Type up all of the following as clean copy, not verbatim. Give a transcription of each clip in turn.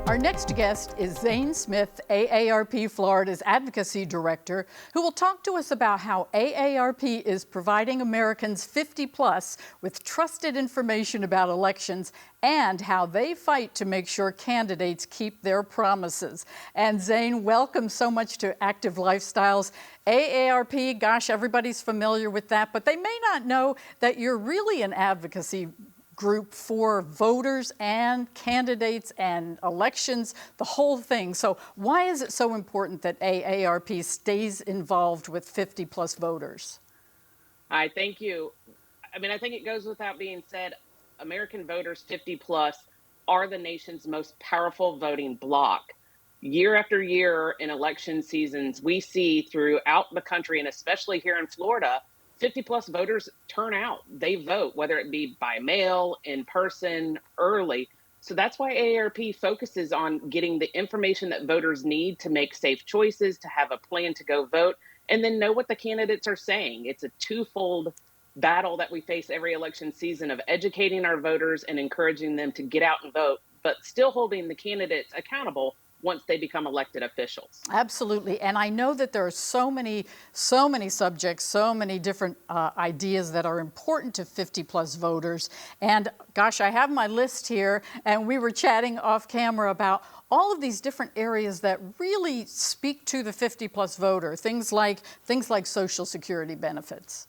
Our next guest is Zane Smith, AARP Florida's Advocacy Director, who will talk to us about how AARP is providing Americans 50 plus with trusted information about elections and how they fight to make sure candidates keep their promises. And Zane, welcome so much to Active Lifestyles. AARP, gosh, everybody's familiar with that, but they may not know that you're really an advocacy group for voters and candidates and elections, the whole thing. So why is it so important that AARP stays involved with 50 plus voters? Hi, thank you. I think it goes without being said, American voters 50 plus are the nation's most powerful voting bloc. Year after year in election seasons, we see throughout the country, and especially here in Florida, 50 plus voters turn out. They vote, whether it be by mail, in person, early. So that's why AARP focuses on getting the information that voters need to make safe choices, to have a plan to go vote, and then know what the candidates are saying. It's a twofold battle that we face every election season of educating our voters and encouraging them to get out and vote, but still holding the candidates accountable once they become elected officials. Absolutely. And I know that there are so many subjects, so many different ideas that are important to 50 plus voters. And gosh, I have my list here, and we were chatting off camera about all of these different areas that really speak to the 50 plus voter, things like Social Security benefits.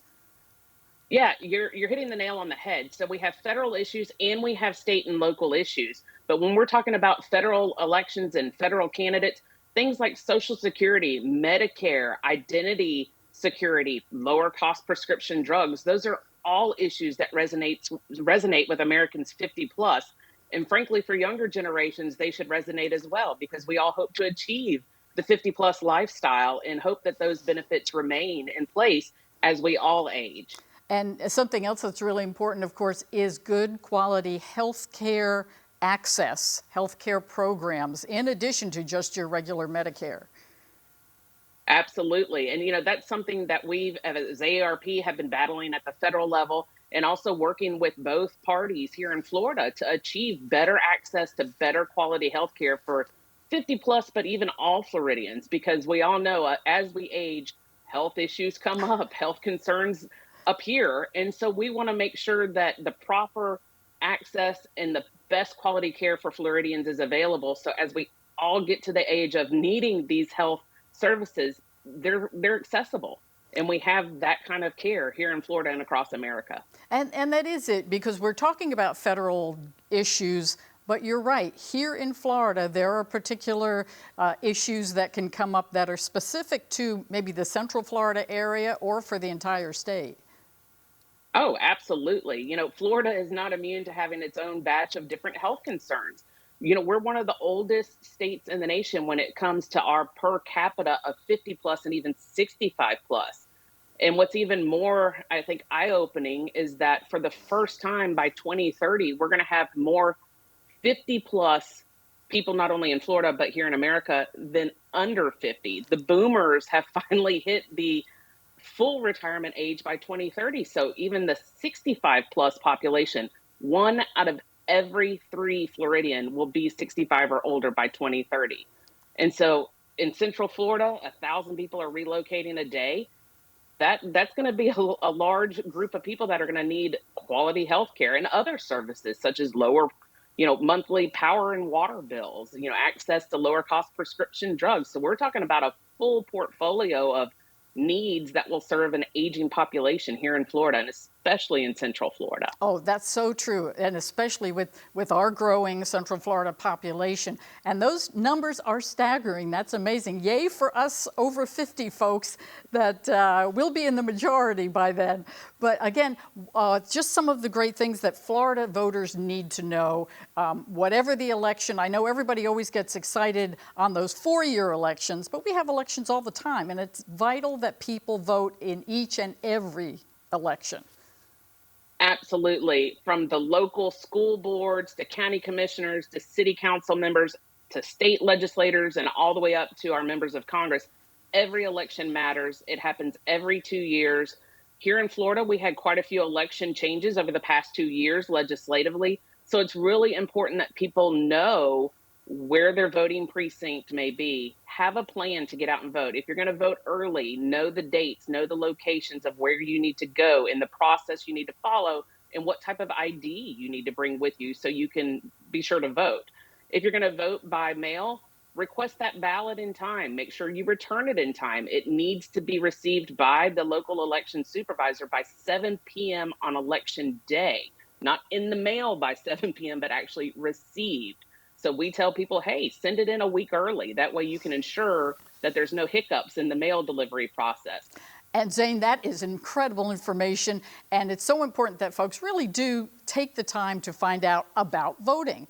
Yeah, you're hitting the nail on the head. So we have federal issues and we have state and local issues. But when we're talking about federal elections and federal candidates, things like Social Security, Medicare, identity security, lower cost prescription drugs, those are all issues that resonate with Americans 50 plus. And frankly, for younger generations, they should resonate as well, because we all hope to achieve the 50 plus lifestyle and hope that those benefits remain in place as we all age. And something else that's really important, of course, is good quality health care access, health care programs, in addition to just your regular Medicare. Absolutely. And, that's something that we've, as AARP, have been battling at the federal level and also working with both parties here in Florida to achieve better access to better quality health care for 50 plus, but even all Floridians, because we all know as we age, health issues come up, health concerns appear. And so we want to make sure that the proper access and the best quality care for Floridians is available. So as we all get to the age of needing these health services, they're accessible. And we have that kind of care here in Florida and across America. And that is it, because we're talking about federal issues, but you're right. Here in Florida, there are particular issues that can come up that are specific to maybe the Central Florida area or for the entire state. Oh, absolutely. Florida is not immune to having its own batch of different health concerns. We're one of the oldest states in the nation when it comes to our per capita of 50 plus and even 65 plus. And what's even more, I think, eye-opening is that for the first time by 2030, we're going to have more 50 plus people, not only in Florida, but here in America, than under 50. The boomers have finally hit the full retirement age by 2030. So even the 65 plus population, 1 out of every 3 Floridian will be 65 or older by 2030. And so in Central Florida, 1,000 people are relocating a day. That's going to be a large group of people that are going to need quality health care and other services, such as lower, monthly power and water bills, access to lower cost prescription drugs. So we're talking about a full portfolio of needs that will serve an aging population here in Florida, and especially in Central Florida. Oh, that's so true, and especially with our growing Central Florida population. And those numbers are staggering. That's amazing. Yay for us over 50 folks that will be in the majority by then. But again, just some of the great things that Florida voters need to know. Whatever the election, I know everybody always gets excited on those 4-year elections, but we have elections all the time, and it's vital that people vote in each and every election. Absolutely. From the local school boards to county commissioners to city council members to state legislators and all the way up to our members of Congress, every election matters. It happens every 2 years. Here in Florida, we had quite a few election changes over the past 2 years legislatively. So it's really important that people know where their voting precinct may be, have a plan to get out and vote. If you're going to vote early, know the dates, know the locations of where you need to go and the process you need to follow and what type of ID you need to bring with you so you can be sure to vote. If you're going to vote by mail, request that ballot in time. Make sure you return it in time. It needs to be received by the local election supervisor by 7 p.m. on election day, not in the mail by 7 p.m., but actually received. So we tell people, hey, send it in a week early. That way you can ensure that there's no hiccups in the mail delivery process. And Zane, that is incredible information, and it's so important that folks really do take the time to find out about voting.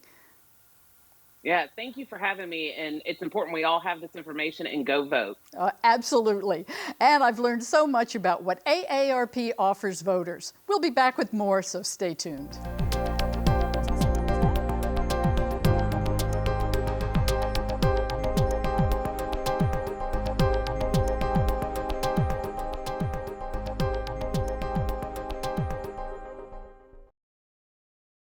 Yeah, thank you for having me. And it's important we all have this information and go vote. Absolutely. And I've learned so much about what AARP offers voters. We'll be back with more, so stay tuned.